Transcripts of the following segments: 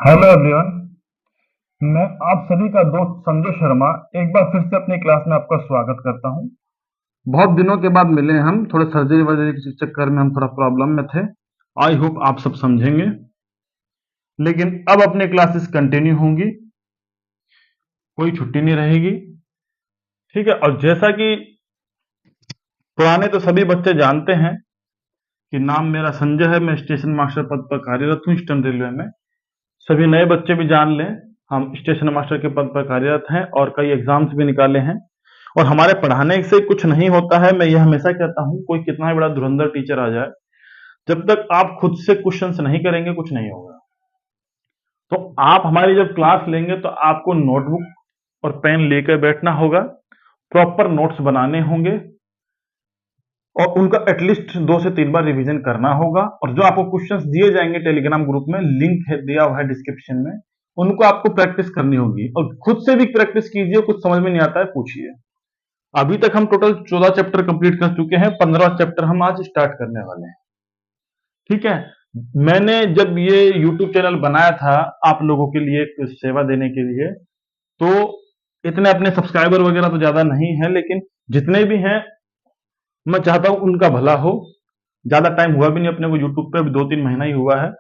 Hello everyone. मैं आप सभी का दोस्त संजय शर्मा एक बार फिर से अपनी क्लास में आपका स्वागत करता हूं। बहुत दिनों के बाद मिले हम, थोड़े सर्जरी वर्जरी के चक्कर में हम थोड़ा प्रॉब्लम में थे। आई होप आप सब समझेंगे, लेकिन अब अपनी क्लासेस कंटिन्यू होंगी, कोई छुट्टी नहीं रहेगी। ठीक है। और जैसा कि पुराने तो सभी बच्चे जानते हैं कि नाम मेरा संजय है, मैं स्टेशन मास्टर पद पर कार्यरत हूँ ईस्टर्न रेलवे में। सभी नए बच्चे भी जान लें, हम स्टेशन मास्टर के पद पर कार्यरत हैं और कई एग्जाम्स भी निकाले हैं। और हमारे पढ़ाने से कुछ नहीं होता है, मैं यह हमेशा कहता हूं, कोई कितना ही बड़ा धुरंधर टीचर आ जाए, जब तक आप खुद से क्वेश्चंस नहीं करेंगे कुछ नहीं होगा। तो आप हमारी जब क्लास लेंगे तो आपको नोटबुक और पेन लेकर बैठना होगा, प्रॉपर नोट्स बनाने होंगे और उनका एटलीस्ट 2 से 3 बार रिवीजन करना होगा। और जो आपको क्वेश्चंस दिए जाएंगे टेलीग्राम ग्रुप में, लिंक है दिया हुआ है डिस्क्रिप्शन में, उनको आपको प्रैक्टिस करनी होगी और खुद से भी प्रैक्टिस कीजिए। कुछ समझ में नहीं आता है पूछिए। अभी तक हम टोटल 14 चैप्टर कंप्लीट कर चुके हैं, 15वां चैप्टर हम आज स्टार्ट करने वाले हैं। ठीक है। मैंने जब ये YouTube चैनल बनाया था आप लोगों के लिए, एक सेवा देने के लिए, तो इतने अपने सब्सक्राइबर वगैरह तो ज्यादा नहीं है, लेकिन जितने भी हैं मैं चाहता हूं उनका भला हो। ज्यादा टाइम हुआ भी नहीं अपने को YouTube पे, अभी 2-3 महीना ही हुआ है।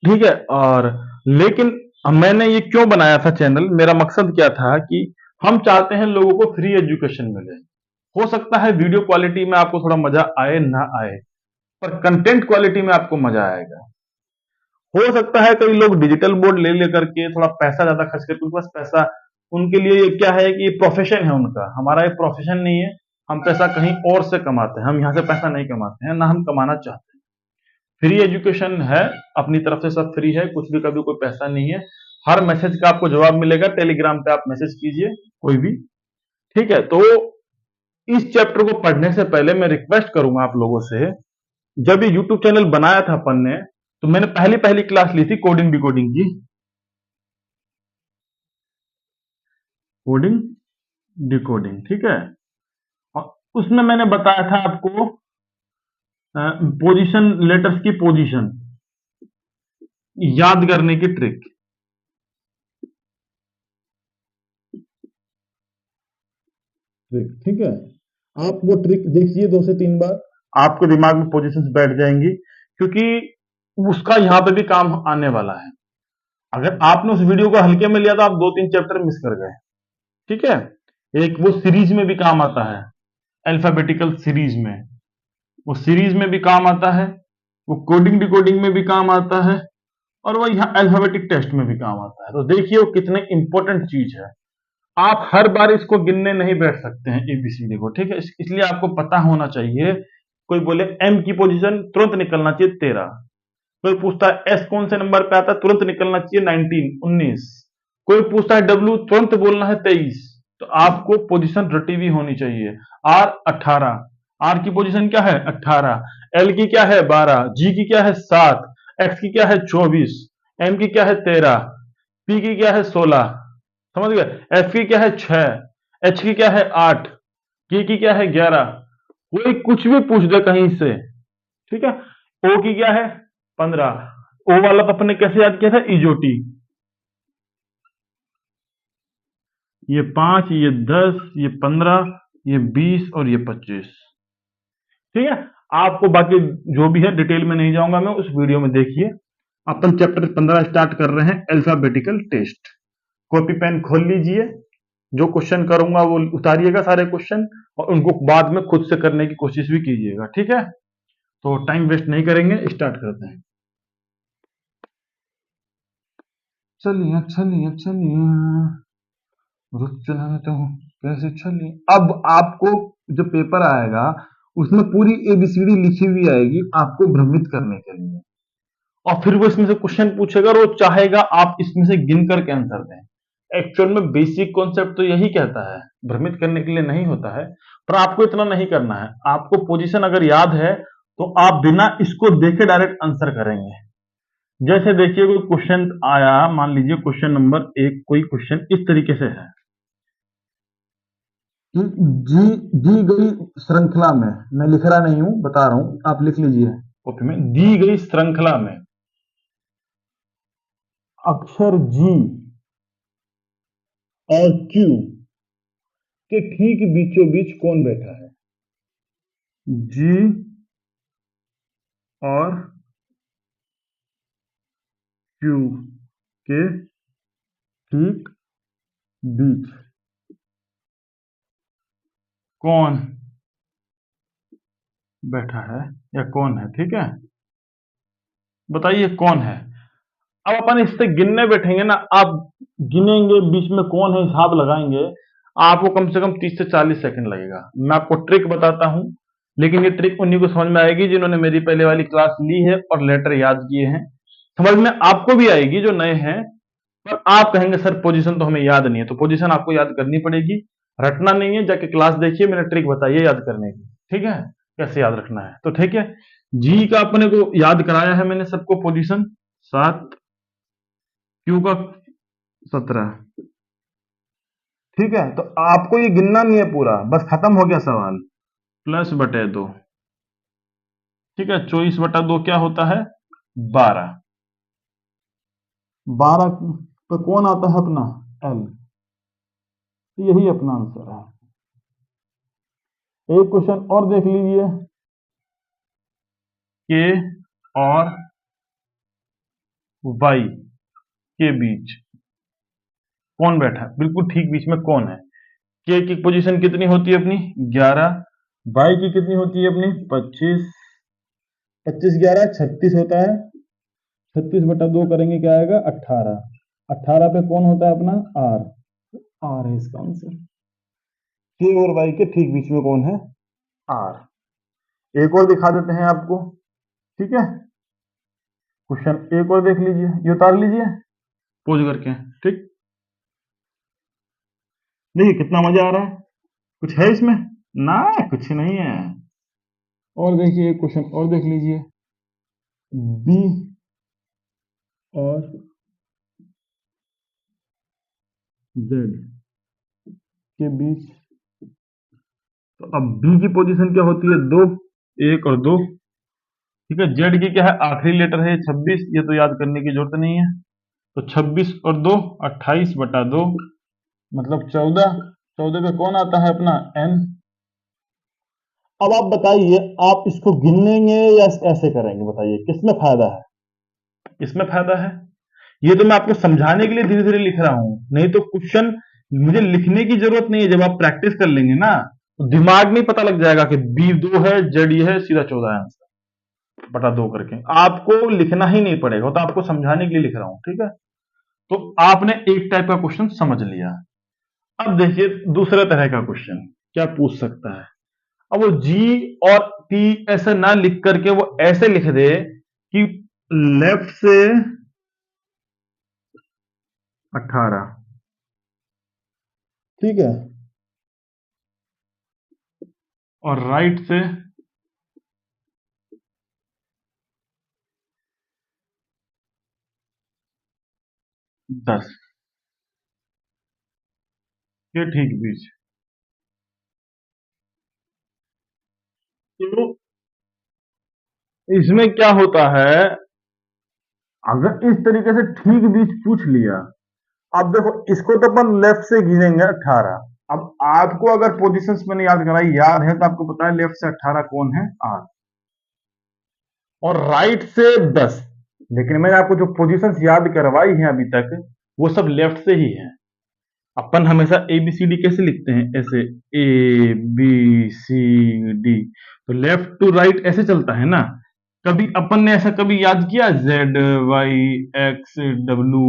ठीक है। और लेकिन मैंने ये क्यों बनाया था चैनल, मेरा मकसद क्या था कि हम चाहते हैं लोगों को फ्री एजुकेशन मिले। हो सकता है वीडियो क्वालिटी में आपको थोड़ा मजा आए ना आए, पर कंटेंट क्वालिटी में आपको मजा आएगा। हो सकता है कई लोग डिजिटल बोर्ड ले लेकर के थोड़ा पैसा ज्यादा खर्च करके, उनके पास पैसा, उनके लिए ये क्या है कि ये प्रोफेशन है उनका। हमारा ये प्रोफेशन नहीं है, हम पैसा कहीं और से कमाते हैं, हम यहाँ से पैसा नहीं कमाते हैं, ना हम कमाना चाहते हैं। फ्री एजुकेशन है, अपनी तरफ से सब फ्री है, कुछ भी कभी कोई पैसा नहीं है। हर मैसेज का आपको जवाब मिलेगा, टेलीग्राम पे आप मैसेज कीजिए कोई भी। ठीक है। तो इस चैप्टर को पढ़ने से पहले मैं रिक्वेस्ट करूंगा आप लोगों से, जब ये यूट्यूब चैनल बनाया था अपन ने, तो मैंने पहली पहली क्लास ली थी कोडिंग डिकोडिंग की। कोडिंग डिकोडिंग, ठीक है। और उसमें मैंने बताया था आपको पोजीशन लेटर्स की पोजीशन याद करने की ट्रिक। ठीक है। आप वो ट्रिक देखिए 2 से 3 बार, आपके दिमाग में पोजीशंस बैठ जाएंगी, क्योंकि उसका यहाँ पे भी काम आने वाला है। अगर आपने उस वीडियो को हल्के में लिया तो आप 2-3 चैप्टर मिस कर गए। ठीक है। एक वो सीरीज में भी काम आता है, अल्फाबेटिकल सीरीज में, वो सीरीज में भी काम आता है, वो कोडिंग डिकोडिंग में भी काम आता है, और वो यहाँ अल्फाबेटिक टेस्ट में भी काम आता है। तो देखिए वो कितने इंपॉर्टेंट चीज है। आप हर बार इसको गिनने नहीं बैठ सकते हैं एबीसीडी को। ठीक है। इसलिए आपको पता होना चाहिए। कोई बोले एम की पोजीशन, तुरंत निकलना चाहिए 13। कोई पूछता है एस कौन से नंबर पे आता है, तुरंत निकलना चाहिए 19 कोई पूछता है डब्ल्यू, तुरंत बोलना है 23। तो आपको पोजीशन रटी हुई होनी चाहिए। आर 18, आर की पोजीशन क्या है 18, एल की क्या है 12, जी की क्या है 7, एक्स की क्या है 24, एम की क्या है 13, पी की क्या है 16, समझ गए। एफ की क्या है 6, एच की क्या है 8, के की क्या है 11। कोई कुछ भी पूछ दे कहीं से। ठीक है। ओ की क्या है 15। ओ वाला तो अपने कैसे याद किया था, इजोटी। ये 5, ये 10, ये 15, ये 20 और ये 25। ठीक है। आपको बाकी जो भी है डिटेल में नहीं जाऊंगा मैं, उस वीडियो में देखिए। अपन चैप्टर 15 स्टार्ट कर रहे हैं, अल्फाबेटिकल टेस्ट। कॉपी पेन खोल लीजिए, जो क्वेश्चन करूंगा वो उतारिएगा सारे क्वेश्चन, और उनको बाद में खुद से करने की कोशिश भी कीजिएगा। ठीक है। तो टाइम वेस्ट नहीं करेंगे, स्टार्ट करते हैं। चलिए चलिए चलिए, रुक चलाने तो कैसे चलिए। अब आपको जो पेपर आएगा उसमें पूरी एबीसीडी लिखी हुई आएगी आपको भ्रमित करने के लिए, और फिर वो इसमें से क्वेश्चन पूछेगा और वो चाहेगा आप इसमें से गिन करके आंसर दें। एक्चुअल में बेसिक कॉन्सेप्ट तो यही कहता है, भ्रमित करने के लिए नहीं होता है। पर आपको इतना नहीं करना है, आपको पोजीशन अगर याद है तो आप बिना इसको देखे डायरेक्ट आंसर करेंगे। जैसे देखिए कोई क्वेश्चन आया, मान लीजिए क्वेश्चन नंबर 1, कोई क्वेश्चन इस तरीके से है कि जी दी गई श्रृंखला में, मैं लिख रहा नहीं हूं, बता रहा हूं, आप लिख लीजिए कॉपी में, दी गई श्रृंखला में अक्षर जी और क्यू के ठीक बीचों बीच कौन बैठा है? जी और क्यू के ठीक बीच कौन बैठा है या कौन है? ठीक है, बताइए कौन है। अब अपन इससे गिनने बैठेंगे ना, आप गिनेंगे बीच में कौन है, हिसाब लगाएंगे, आपको कम से कम 30 से 40 सेकंड लगेगा। मैं आपको ट्रिक बताता हूं, लेकिन ये ट्रिक उन्हीं को समझ में आएगी जिन्होंने मेरी पहले वाली क्लास ली है और लेटर याद किए हैं। समझ में आपको भी आएगी जो नए हैं, पर आप कहेंगे सर पोजीशन तो हमें याद नहीं है, तो पोजीशन आपको याद करनी पड़ेगी, रटना नहीं है। जाके क्लास देखिए, मैंने ट्रिक बताई है याद करने की, ठीक है, कैसे याद रखना है। तो ठीक है, जी का अपने को याद कराया है मैंने सबको पोजीशन 7, क्यू का 17, ठीक है। तो आपको ये गिनना नहीं है पूरा, बस खत्म हो गया सवाल। प्लस बटे 2, ठीक है, 24/2 क्या होता है? 12। 12 पे कौन आता है अपना? एल। तो यही अपना आंसर है। एक क्वेश्चन और देख लीजिए, के और वाई के बीच कौन बैठा है? बिल्कुल ठीक बीच में कौन है? के की पोजीशन कितनी होती है अपनी? 11। वाई की कितनी होती है अपनी? 25। 25 11 36 होता है। 36/2 करेंगे क्या आएगा? 18। 18 पे कौन होता है अपना? आर। आर है इसका आंसर। के और वाई के ठीक बीच में कौन है? आर। एक और दिखा देते हैं आपको, ठीक है, क्वेश्चन एक और देख लीजिए, ये उतार लीजिए पोज करके, ठीक। देखिए कितना मजा आ रहा है, कुछ है इसमें? ना, कुछ नहीं है। और देखिए एक क्वेश्चन और देख लीजिए, बी और जेड के बीच, तो अब बी की पोजीशन क्या होती है? 2, 1 और 2, ठीक है। जेड की क्या है? आखिरी लेटर है 26, ये तो याद करने की जरूरत नहीं है। तो 26 और 2 28/2, मतलब 14। 14 पे कौन आता है अपना? एन। अब आप बताइए, आप इसको गिनेंगे या ऐसे करेंगे? बताइए किसमें फायदा है? इसमें फायदा है। ये तो मैं आपको समझाने के लिए धीरे धीरे लिख रहा हूं, नहीं तो क्वेश्चन मुझे लिखने की जरूरत नहीं है। जब आप प्रैक्टिस कर लेंगे ना, तो दिमाग में पता लग जाएगा कि बी 2 है, जेड ये है, सीधा 14 है आंसर बटा 2 करके। आपको लिखना ही नहीं पड़ेगा, तो आपको समझाने के लिए लिख रहा हूं, ठीक है। तो आपने एक टाइप का क्वेश्चन समझ लिया। अब देखिए दूसरे तरह का क्वेश्चन क्या पूछ सकता है। अब वो जी और टी ऐसे ना लिख करके वो ऐसे लिख दे कि लेफ्ट से 18, ठीक है, और राइट से 10 के ठीक बीच। तो इसमें क्या होता है, अगर इस तरीके से ठीक बीच पूछ लिया, अब देखो इसको तो अपन लेफ्ट से गिनेंगे 18। अब आपको अगर पोजीशंस मैंने याद कराई याद है, तो आपको पता है लेफ्ट से 18 कौन है? आर। और राइट से 10, लेकिन मैंने आपको जो पोजीशंस याद करवाई है अभी तक, वो सब लेफ्ट से ही है। अपन हमेशा ए बी सी डी कैसे लिखते हैं? ऐसे ए बी सी डी, तो लेफ्ट टू राइट ऐसे चलता है ना। कभी अपन ने ऐसा कभी याद किया Z Y X W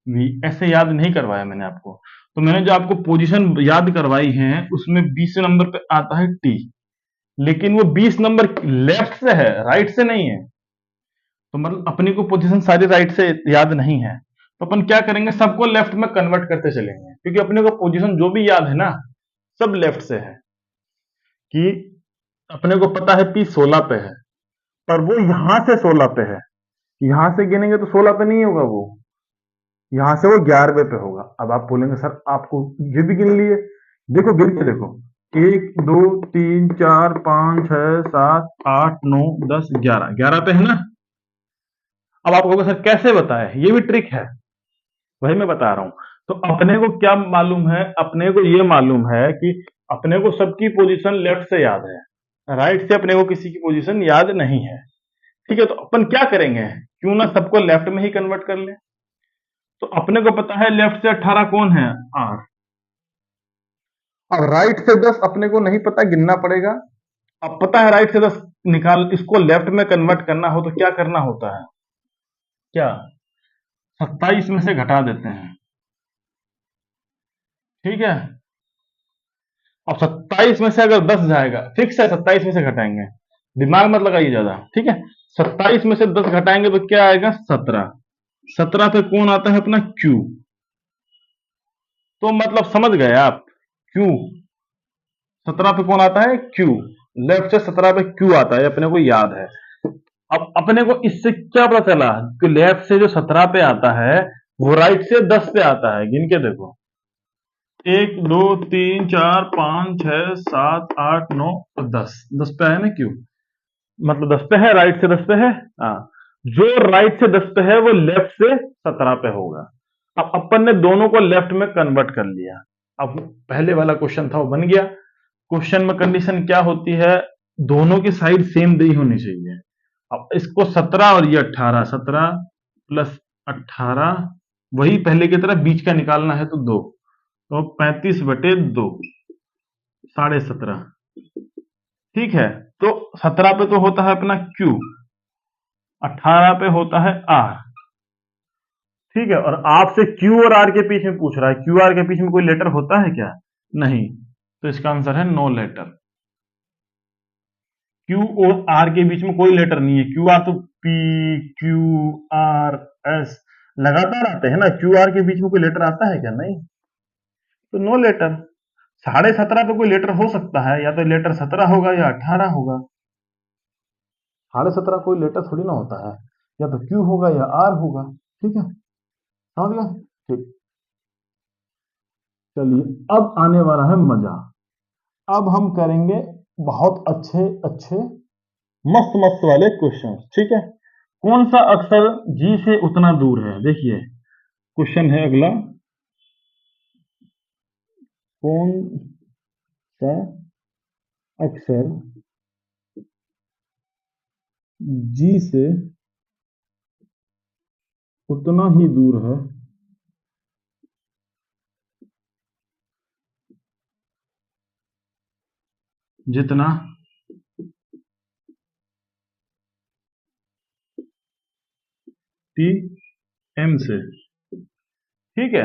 V? ऐसे याद नहीं करवाया मैंने आपको। तो मैंने जो आपको पोजीशन याद करवाई है उसमें 20 नंबर पे आता है टी, लेकिन वो 20 नंबर लेफ्ट से है, राइट से नहीं है। तो मतलब अपनी को पोजीशन सारी राइट से याद नहीं है, तो अपन क्या करेंगे, सबको लेफ्ट में कन्वर्ट करते चलेंगे, क्योंकि अपने को पोजीशन जो भी याद है ना, सब लेफ्ट से है। कि अपने को पता है पी 16 पे है, पर वो यहां से 16 पे है, यहां से गिनेंगे तो 16 पे नहीं होगा वो, यहां से वो 11वें पे होगा। अब आप बोलेंगे सर आपको ये भी गिन लिए, देखो गिन के देखो, 1 2 3 4 5 6 7 8 9 10 11, 11 पे है ना। अब आप कहोगे सर कैसे बताए? ये भी ट्रिक है। वही मैं बता रहा हूँ। तो अपने को क्या मालूम है, अपने को ये मालूम है कि अपने को सबकी पोजीशन लेफ्ट से याद है, राइट से अपने को किसी की पोजीशन याद नहीं है। ठीक है, तो अपन क्या करेंगे, क्यों ना सबको लेफ्ट में ही कन्वर्ट कर ले। तो अपने को पता है लेफ्ट से 18 कौन है, आर। अब राइट से 10 अपने को नहीं पता, गिनना पड़ेगा। अब पता है राइट से 10 निकाल, इसको लेफ्ट में कन्वर्ट करना हो तो क्या करना होता है, क्या 27 में से घटा देते हैं। ठीक है, अब 27 में से अगर 10 जाएगा, फिक्स है 27 में से घटाएंगे, दिमाग मत लगाइए ज्यादा। ठीक है, 27 में से 10 घटाएंगे तो क्या आएगा, 17। 17 पे कौन आता है अपना, क्यू। तो मतलब समझ गए आप, क्यू। 17 पे कौन आता है, क्यू। लेफ्ट से 17 पे क्यू आता है, अपने को याद है। अब अपने को इससे क्या पता चला कि लेफ्ट से जो 17 पे आता है वो राइट से 10 पे आता है। गिन के देखो, 1 2 3 4 5 6 7 8 9 10, 10 पे है ना क्यू, मतलब 10 पे है, राइट से 10 पे है। हाँ, जो राइट से 10 पे है वो लेफ्ट से 17 पे होगा। अब अपन ने दोनों को लेफ्ट में कन्वर्ट कर लिया। अब पहले वाला क्वेश्चन था वो बन गया। क्वेश्चन में कंडीशन क्या होती है, दोनों की साइड सेम दी होनी चाहिए। अब इसको 17 और ये 18, 17 प्लस 18, वही पहले की तरह बीच का निकालना है तो 2, तो 35/2, 17.5। ठीक है, तो 17 पे तो होता है अपना Q, 18 पे होता है R। ठीक है, और आपसे Q और R के बीच में पूछ रहा है, क्यू आर के बीच में कोई लेटर होता है क्या, नहीं। तो इसका आंसर है नो लेटर। क्यू और आर के बीच में कोई लेटर नहीं है। क्यू आर तो पी, क्यू, आर, एस लगातार आते हैं ना, क्यू आर के बीच में कोई लेटर आता है क्या, नहीं। तो नो लेटर। 17.5 पे कोई लेटर हो सकता है, या तो लेटर 17 होगा या 18 होगा। 17.5 कोई लेटर थोड़ी ना होता है, या तो क्यू होगा या आर होगा। ठीक है, समझ गए। ठीक, चलिए अब आने वाला है मजा। अब हम करेंगे बहुत अच्छे अच्छे मस्त मस्त वाले क्वेश्चन। ठीक है, कौन सा अक्षर जी से उतना दूर है, देखिए क्वेश्चन है अगला, कौन सा अक्षर जी से उतना ही दूर है जितना टी एम से। ठीक है,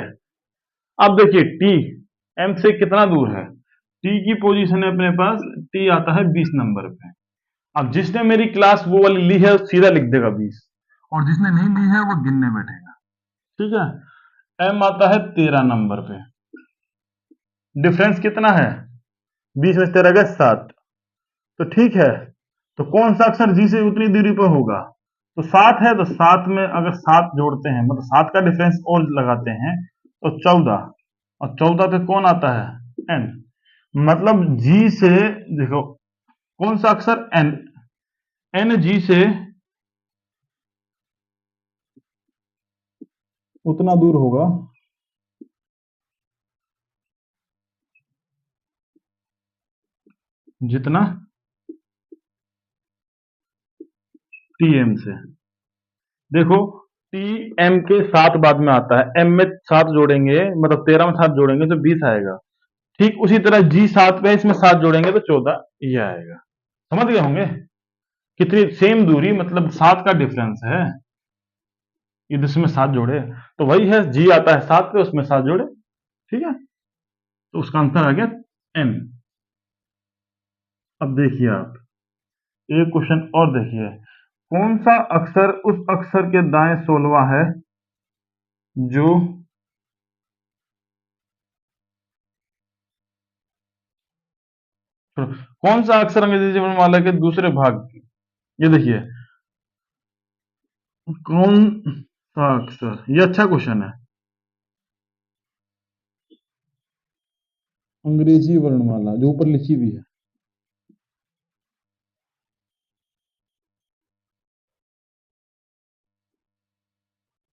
अब देखिए टी एम से कितना दूर है। टी की पोजीशन है अपने पास, टी आता है 20 नंबर पे। अब जिसने मेरी क्लास वो वाली ली है सीधा लिख देगा 20, और जिसने नहीं ली है वो गिनने बैठेगा। ठीक है, एम आता है 13 नंबर पे। डिफरेंस कितना है, 20 में 13 गए 7। तो ठीक है, तो कौन सा अक्षर जी से उतनी दूरी पर होगा, तो 7 है, तो 7 में अगर 7 जोड़ते हैं, मतलब 7 का डिफरेंस और लगाते हैं तो 14, और 14 पे कौन आता है, एन। मतलब जी से, देखो कौन सा अक्षर, एन। एन जी से उतना दूर होगा जितना टी एम से। देखो टी एम के 7 बाद में आता है, एम में 7 जोड़ेंगे, मतलब 13 में 7 जोड़ेंगे तो 20 आएगा। ठीक उसी तरह जी 7 पे है, इसमें 7 जोड़ेंगे तो 14 ये आएगा। समझ गए होंगे, कितनी सेम दूरी, मतलब 7 का डिफरेंस है। ये इसमें 7 जोड़े तो वही है, जी आता है 7 पे, उसमें 7 जोड़े। ठीक है, तो उसका आंसर आ गया एन। अब देखिए आप, एक क्वेश्चन और देखिए, कौन सा अक्षर उस अक्षर के दाएं 16वां है जो कौन सा अक्षर अंग्रेजी वर्णमाला के दूसरे भाग की, ये देखिए कौन सा अक्षर, ये अच्छा क्वेश्चन है। अंग्रेजी वर्णमाला जो ऊपर लिखी हुई है,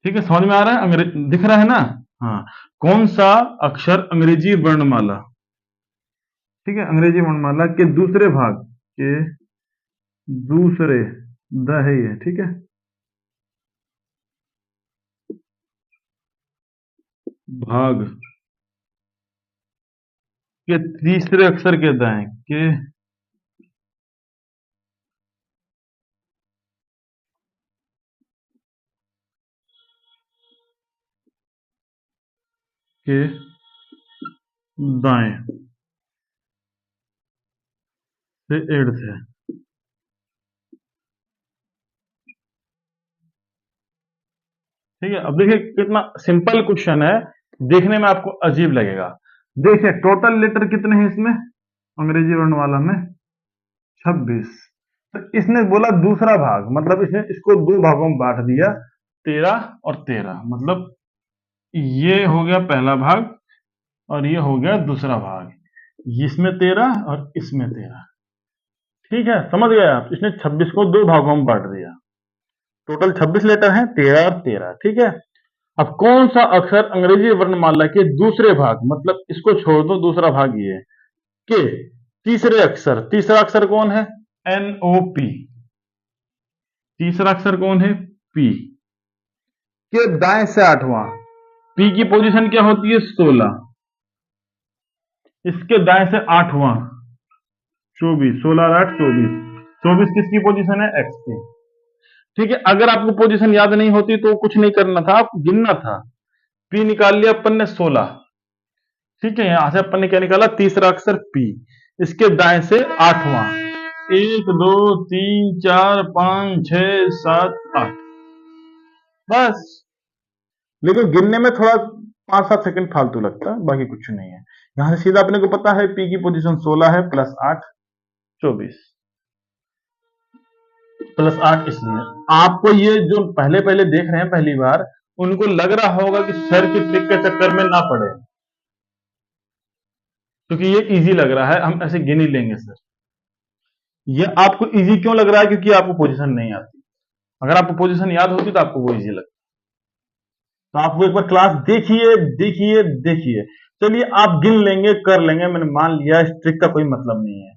ठीक है, समझ में आ रहा है? दिख रहा है ना? हाँ। कौन सा अक्षर अंग्रेजी वर्णमाला, ठीक है, अंग्रेजी वर्णमाला के दूसरे भाग के दूसरे, द है ये, ठीक है, भाग के तीसरे अक्षर के दाएं के दाएं से एड्स है। ठीक है, अब देखिए कितना सिंपल क्वेश्चन है, देखने में आपको अजीब लगेगा। देखिए टोटल लेटर कितने हैं इसमें, अंग्रेजी वर्णमाला में 26। तो इसने बोला दूसरा भाग, मतलब इसने इसको दो भागों में बांट दिया, 13 और 13, मतलब ये हो गया पहला भाग और ये हो गया दूसरा भाग, इसमें 13 और इसमें 13। ठीक है, समझ गए आप? इसने 26 को दो भागों में बांट दिया, टोटल 26 लेटर हैं, 13 और 13। ठीक है, अब कौन सा अक्षर अंग्रेजी वर्णमाला के दूसरे भाग, मतलब इसको छोड़ दो, दूसरा भाग ये के तीसरे अक्षर, तीसरा अक्षर कौन है? NOP। तीसरा अक्षर कौन है? P के दाएं से आठवां, P की पोजीशन क्या होती है? 16। इसके दाएं से आठवां 24, 16 और 8 24। 24 किसकी पोजीशन है? X की। ठीक है, अगर आपको पोजीशन याद नहीं होती तो कुछ नहीं करना था, आप गिनना था। P निकाल लिया अपन ने 16। ठीक है, यहां से अपन ने क्या निकाला? तीसरा अक्षर P, इसके दाएं से आठवां, 1 2 3 4 5 6 7 8, बस। लेकिन गिनने में थोड़ा 5-7 सेकंड फालतू लगता है, बाकी कुछ नहीं है। यहां से सीधा अपने को पता है P की पोजीशन 16 है, प्लस 8 24, प्लस 8। इसलिए आपको ये जो पहले पहले देख रहे हैं पहली बार, उनको लग रहा होगा कि सर की ट्रिक के चक्कर में ना पड़े, क्योंकि ये इजी लग रहा है, हम ऐसे गिन ही लेंगे सर। ये आपको इजी क्यों लग रहा है? क्योंकि आपको पोजीशन नहीं आती। अगर आपको पोजीशन याद होती तो आपको वो इजी लगता। तो आप वो एक बार क्लास देखिए देखिए देखिए। चलिए आप गिन लेंगे, कर लेंगे, मैंने मान लिया, इस ट्रिक का कोई मतलब नहीं है।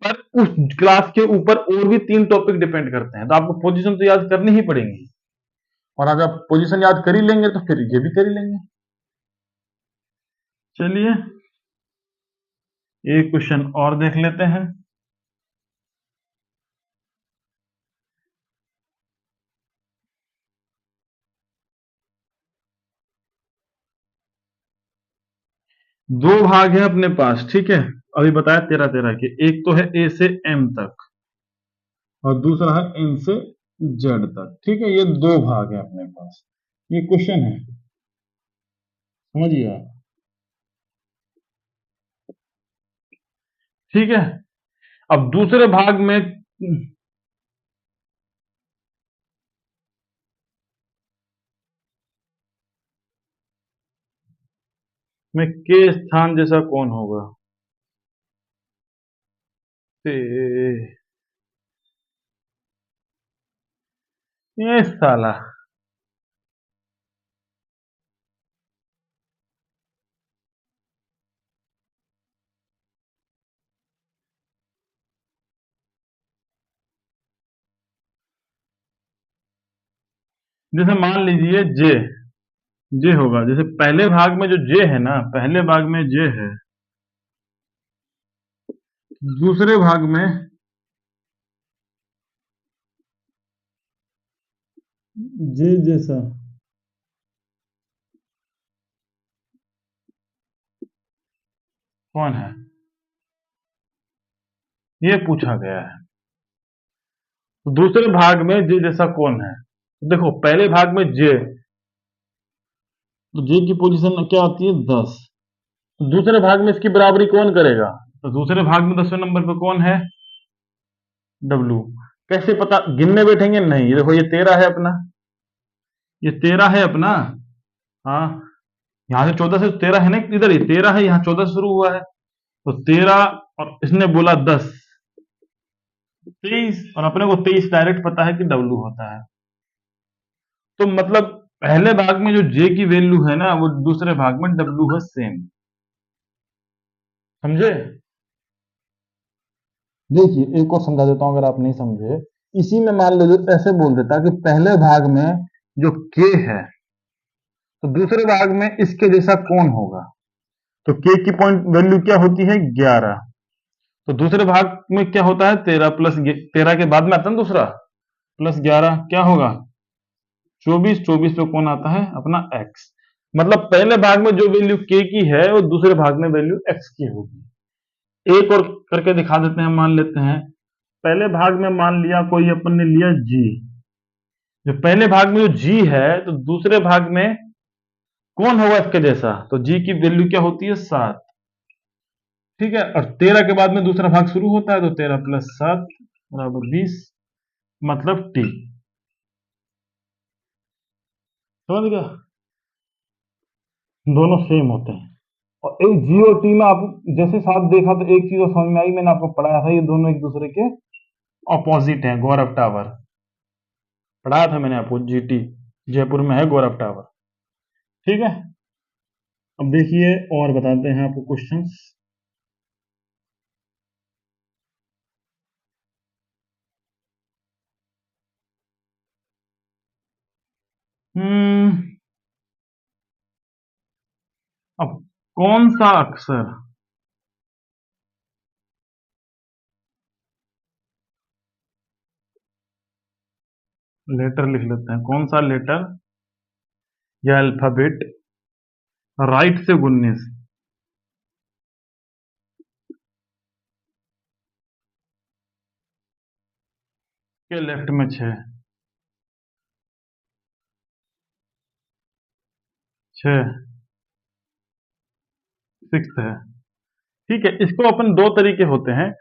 पर उस क्लास के ऊपर और भी 3 टॉपिक डिपेंड करते हैं, तो आपको पोजीशन तो याद करनी ही पड़ेंगी। और अगर आप पोजीशन याद कर ही लेंगे तो फिर ये भी कर ही लेंगे। चलिए एक क्वेश्चन और देख लेते हैं। दो भाग है अपने पास, ठीक है, अभी बताया 13-13 के। एक तो है A से M तक और दूसरा है N से Z तक। ठीक है, ये दो भाग है अपने पास, ये क्वेश्चन है, समझिए आप। ठीक है, अब दूसरे भाग में के स्थान जैसा कौन होगा? ये साला, जैसे मान लीजिए जे, जे होगा, जैसे पहले भाग में जो जे है ना, पहले भाग में जे है, दूसरे भाग में जे जैसा कौन है, ये पूछा गया है। तो दूसरे भाग में जे जैसा कौन है? तो देखो पहले भाग में जे, तो जे की पोजीशन क्या आती है? 10। तो दूसरे भाग में इसकी बराबरी कौन करेगा? तो दूसरे भाग में 10वें नंबर पे कौन है? डब्लू। कैसे पता? गिनने बैठेंगे नहीं, ये देखो ये 13 है अपना, ये 13 है अपना। हाँ, यहाँ से 14 से 13 है ना, इधर ही 13 है, यहाँ 14 से शुरू हुआ है, तो 13 और इसने बोला 10, 23, और अपने को 23 डायरेक्ट पता है कि डब्लू होता है। तो मतलब पहले भाग में जो जे की वैल्यू है ना वो दूसरे भाग में डब्ल्यू है सेम। समझे? देखिए एक और समझा देता हूं अगर आप नहीं समझे। इसी में मान लो जो ऐसे बोल देता कि पहले भाग में जो के है तो दूसरे भाग में इसके जैसा कौन होगा। तो के की पॉइंट वैल्यू क्या होती है 11। तो दूसरे भाग में क्या होता है 13 प्लस 13 के बाद में आता है ना दूसरा प्लस 11 क्या होगा 24। 24 पे कौन आता है अपना एक्स। मतलब पहले भाग में जो वैल्यू के की है वो दूसरे भाग में वैल्यू एक्स की होगी। एक और करके दिखा देते हैं। मान लेते हैं पहले भाग में मान लिया कोई अपन ने लिया जी। जो पहले भाग में जो जी है तो दूसरे भाग में कौन होगा इसके जैसा। तो जी की वैल्यू क्या होती है 7। ठीक है और 13 के बाद में दूसरा भाग शुरू होता है तो 13 प्लस 7 बराबर 20 मतलब टी। समझ गया? दोनों सेम होते हैं। और एक जी और टी में आप जैसे साथ देखा तो एक चीज और समझ में आई। मैंने आपको पढ़ाया था ये दोनों एक दूसरे के ऑपोजिट हैं। गौरव टावर पढ़ाया था मैंने आपको। जीटी जयपुर में है गौरव टावर। ठीक है अब देखिए और बताते हैं आपको क्वेश्चंस। हम्म अब कौन सा अक्षर लेटर लिख लेते हैं। कौन सा लेटर या अल्फाबेट राइट से 19 के लेफ्ट में 6। 6 सिक्स है। ठीक है इसको अपन दो तरीके होते हैं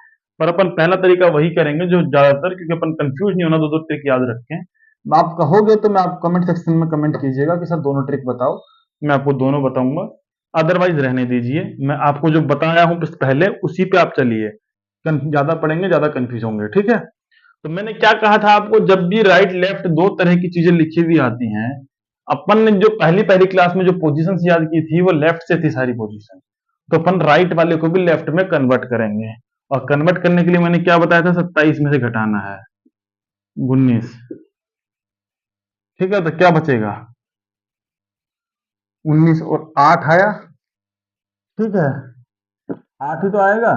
पर अपन पहला तरीका वही करेंगे जो ज्यादातर क्योंकि अपन कंफ्यूज नहीं होना। दो दो ट्रिक याद रखें। आप कहोगे तो मैं आप कमेंट सेक्शन में कमेंट कीजिएगा कि सर दोनों ट्रिक बताओ। मैं आपको दोनों बताऊंगा। अदरवाइज रहने दीजिए। मैं आपको जो बताया हूं पहले उसी पे आप चलिए। ज्यादा पढ़ेंगे ज्यादा कंफ्यूज होंगे। ठीक है तो मैंने क्या कहा था आपको जब भी राइट लेफ्ट दो तरह की चीजें लिखी हुई आती हैं अपन ने जो पहली पहली क्लास में जो पोजीशंस याद की थी वो लेफ्ट से थी सारी पोजीशन। तो अपन राइट वाले को भी लेफ्ट में कन्वर्ट करेंगे। और कन्वर्ट करने के लिए मैंने क्या बताया था 27 में से घटाना है 19। ठीक है तो क्या बचेगा 19 और 8 आया। ठीक है 8 ही तो आएगा।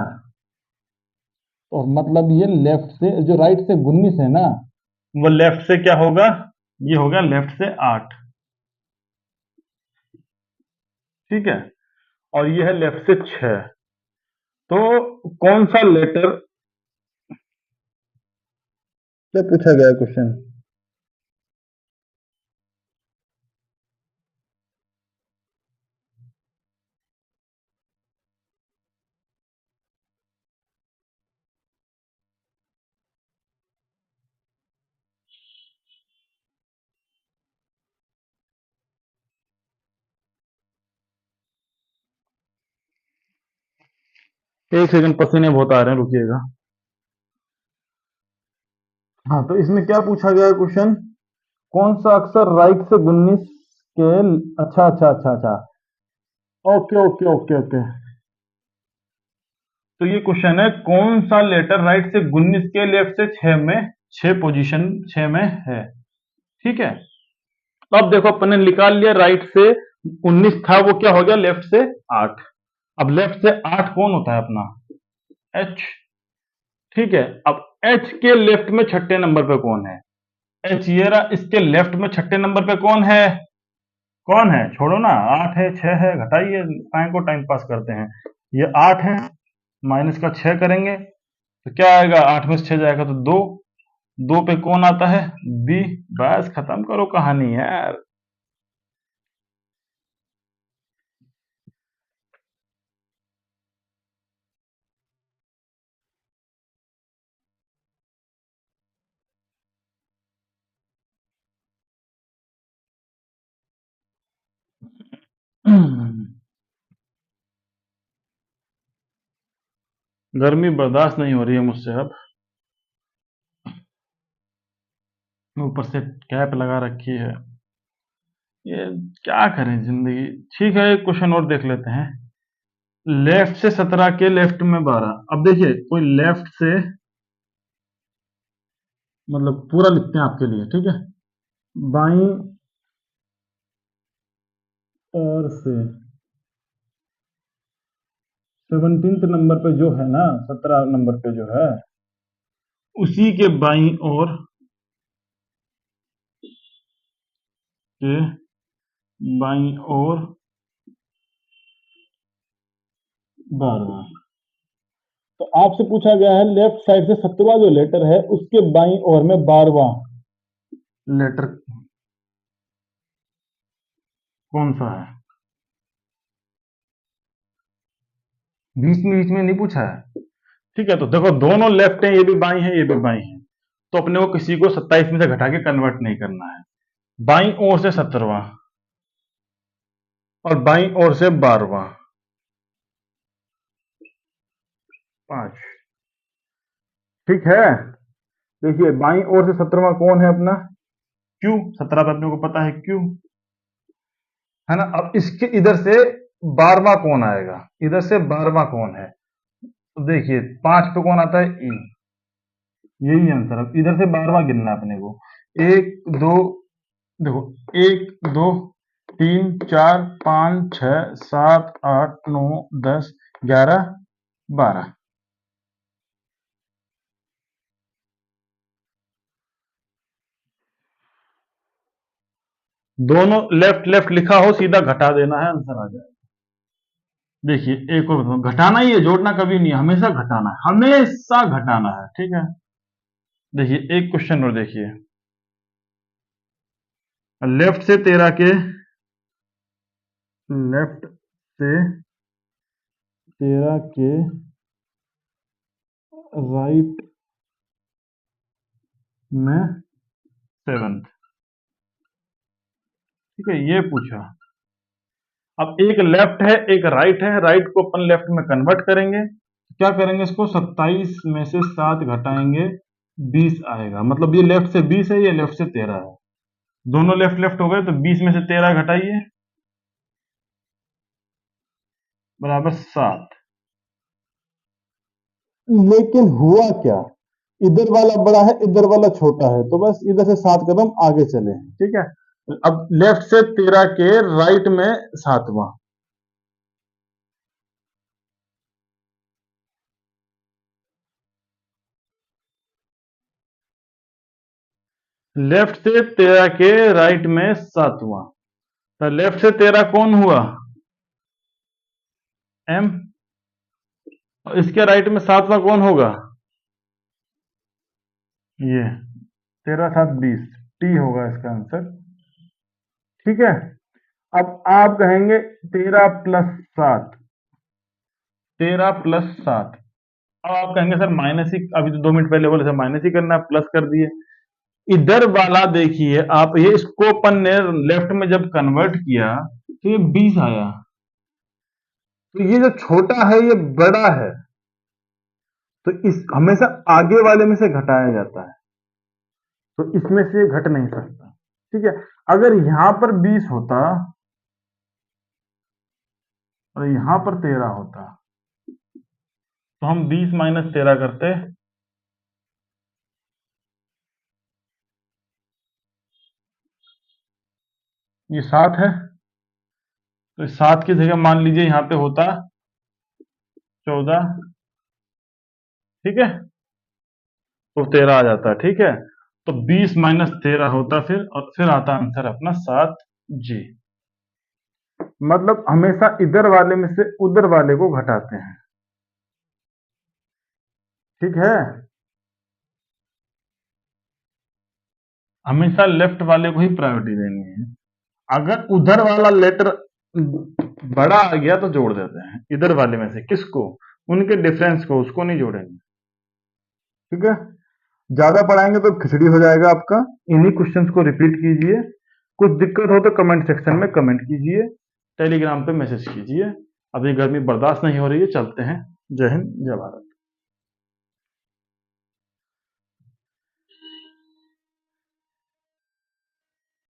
और मतलब ये लेफ्ट से जो राइट से 19 है ना वो लेफ्ट से क्या होगा ये होगा लेफ्ट से 8। ठीक है और ये है लेफ्ट से 6। तो कौन सा लेटर क्या पूछा गया है क्वेश्चन। एक सेकंड पसीने बहुत आ रहे हैं रुकिएगा। हाँ तो इसमें क्या पूछा गया है क्वेश्चन। कौन सा अक्षर राइट से 19 के। अच्छा अच्छा अच्छा अच्छा ओके ओके ओके ओके। तो ये क्वेश्चन है कौन सा लेटर राइट से 19 के लेफ्ट से 6 में 6 पोजीशन 6 में है। ठीक है तो अब देखो अपन ने निकाल लिया राइट से 19 था वो क्या हो गया लेफ्ट से 8। अब लेफ्ट से 8 कौन होता है अपना एच। ठीक है अब एच के लेफ्ट में छठे नंबर पे कौन है। एच ये रहा इसके लेफ्ट में छठे नंबर पे कौन है। कौन है छोड़ो ना 8 है 6 है घटाइए टाइम को टाइम पास करते हैं। ये 8 है माइनस का 6 करेंगे तो क्या आएगा 8 में से 6 जाएगा तो 2। 2 पे कौन आता है बी। बस खत्म करो कहानी यार। गर्मी बर्दाश्त नहीं हो रही है मुझसे अब। ऊपर से कैप लगा रखी है। ये क्या करें जिंदगी। ठीक है, एक क्वेश्चन और देख लेते हैं। लेफ्ट से 17 के लेफ्ट में 12। अब देखिए, कोई लेफ्ट से, मतलब पूरा लिखते हैं आपके लिए, ठीक है। बाई और से 17 नंबर पे जो है ना, 17 नंबर पे जो है, उसी के बाई और के बाई और 12। तो आपसे पूछा गया है लेफ्ट साइड से 17वां जो लेटर है उसके बाई ओर में 12वां लेटर कौन सा है। बीच में नहीं पूछा है। ठीक है, तो देखो दोनों लेफ्ट हैं, ये भी बाई है, ये भी बाई है। तो अपने को किसी को 27 में से घटा के कन्वर्ट नहीं करना है। बाई ओर से 17वां और बाई ओर से 12वां, 5। ठीक है, देखिए बाई ओर से 17वां कौन है अपना, क्यू। 17 पे अपने को पता है क्यू, है ना। अब इसके इधर से 12वां कौन आएगा, इधर से 12वां कौन है। तो देखिए 5 पे कौन आता है, ई। यही आंसर। अब इधर से 12वां गिनना है अपने को। एक दो, देखो, 1 2 3 4 5 6 7 8 9 10 11 12। दोनों लेफ्ट लेफ्ट लिखा हो, सीधा घटा देना है, आंसर आ जाएगा। देखिए एक और बताऊं, घटाना ही है, जोड़ना कभी नहीं है, हमेशा घटाना है, हमेशा घटाना है, ठीक है। देखिए एक क्वेश्चन और देखिए, लेफ्ट से 13 के, लेफ्ट से 13 के राइट में 7। ठीक है, ये पूछा। अब एक लेफ्ट है एक राइट है, राइट को अपन लेफ्ट में कन्वर्ट करेंगे। क्या करेंगे, इसको 27 में से 7 घटाएंगे, 20 आएगा। मतलब ये लेफ्ट से 20 है, ये लेफ्ट से 13 है। दोनों लेफ्ट लेफ्ट हो गए, तो 20 में से 13 घटाइए, बराबर 7। लेकिन हुआ क्या, इधर वाला बड़ा है इधर वाला छोटा है, तो बस इधर से 7 कदम आगे चले हैं, ठीक है। अब लेफ्ट से 13 के राइट में 7वां, लेफ्ट से 13 के राइट में 7वां, तो लेफ्ट से 13 कौन हुआ, एम। इसके राइट में 7वां कौन होगा, ये। 13 7 20, टी होगा इसका आंसर, ठीक है। अब आप कहेंगे 13 प्लस 7, 13 प्लस 7। अब आप कहेंगे सर माइनस ही, अभी तो 2 मिनट पहले बोले सर माइनस ही करना है, प्लस कर दिए। इधर वाला देखिए आप, ये इसको अपन ने लेफ्ट में जब कन्वर्ट किया तो ये 20 आया। तो ये जो छोटा है ये बड़ा है, तो इस हमेशा आगे वाले में से घटाया जाता है, तो इसमें से ये घट नहीं सकता, ठीक है। अगर यहां पर 20 होता और यहां पर 13 होता, तो हम 20 माइनस 13 करते, ये 7 है, तो 7 की जगह मान लीजिए यहां पे होता 14, ठीक है, तो 13 आ जाता, ठीक है। तो 20 माइनस 13 होता फिर, और फिर आता आंसर अपना 7 जी। मतलब हमेशा इधर वाले में से उधर वाले को घटाते हैं, ठीक है। हमेशा लेफ्ट वाले को ही प्रायोरिटी देनी है। अगर उधर वाला लेटर बड़ा आ गया तो जोड़ देते हैं, इधर वाले में से किसको, उनके डिफरेंस को, उसको नहीं जोड़ेंगे, ठीक है। ज्यादा पढ़ाएंगे तो खिचड़ी हो जाएगा आपका। इन्हीं क्वेश्चंस को रिपीट कीजिए। कुछ दिक्कत हो तो कमेंट सेक्शन में कमेंट कीजिए, टेलीग्राम पे मैसेज कीजिए। अभी गर्मी बर्दाश्त नहीं हो रही है, चलते हैं। जय हिंद, जय भारत।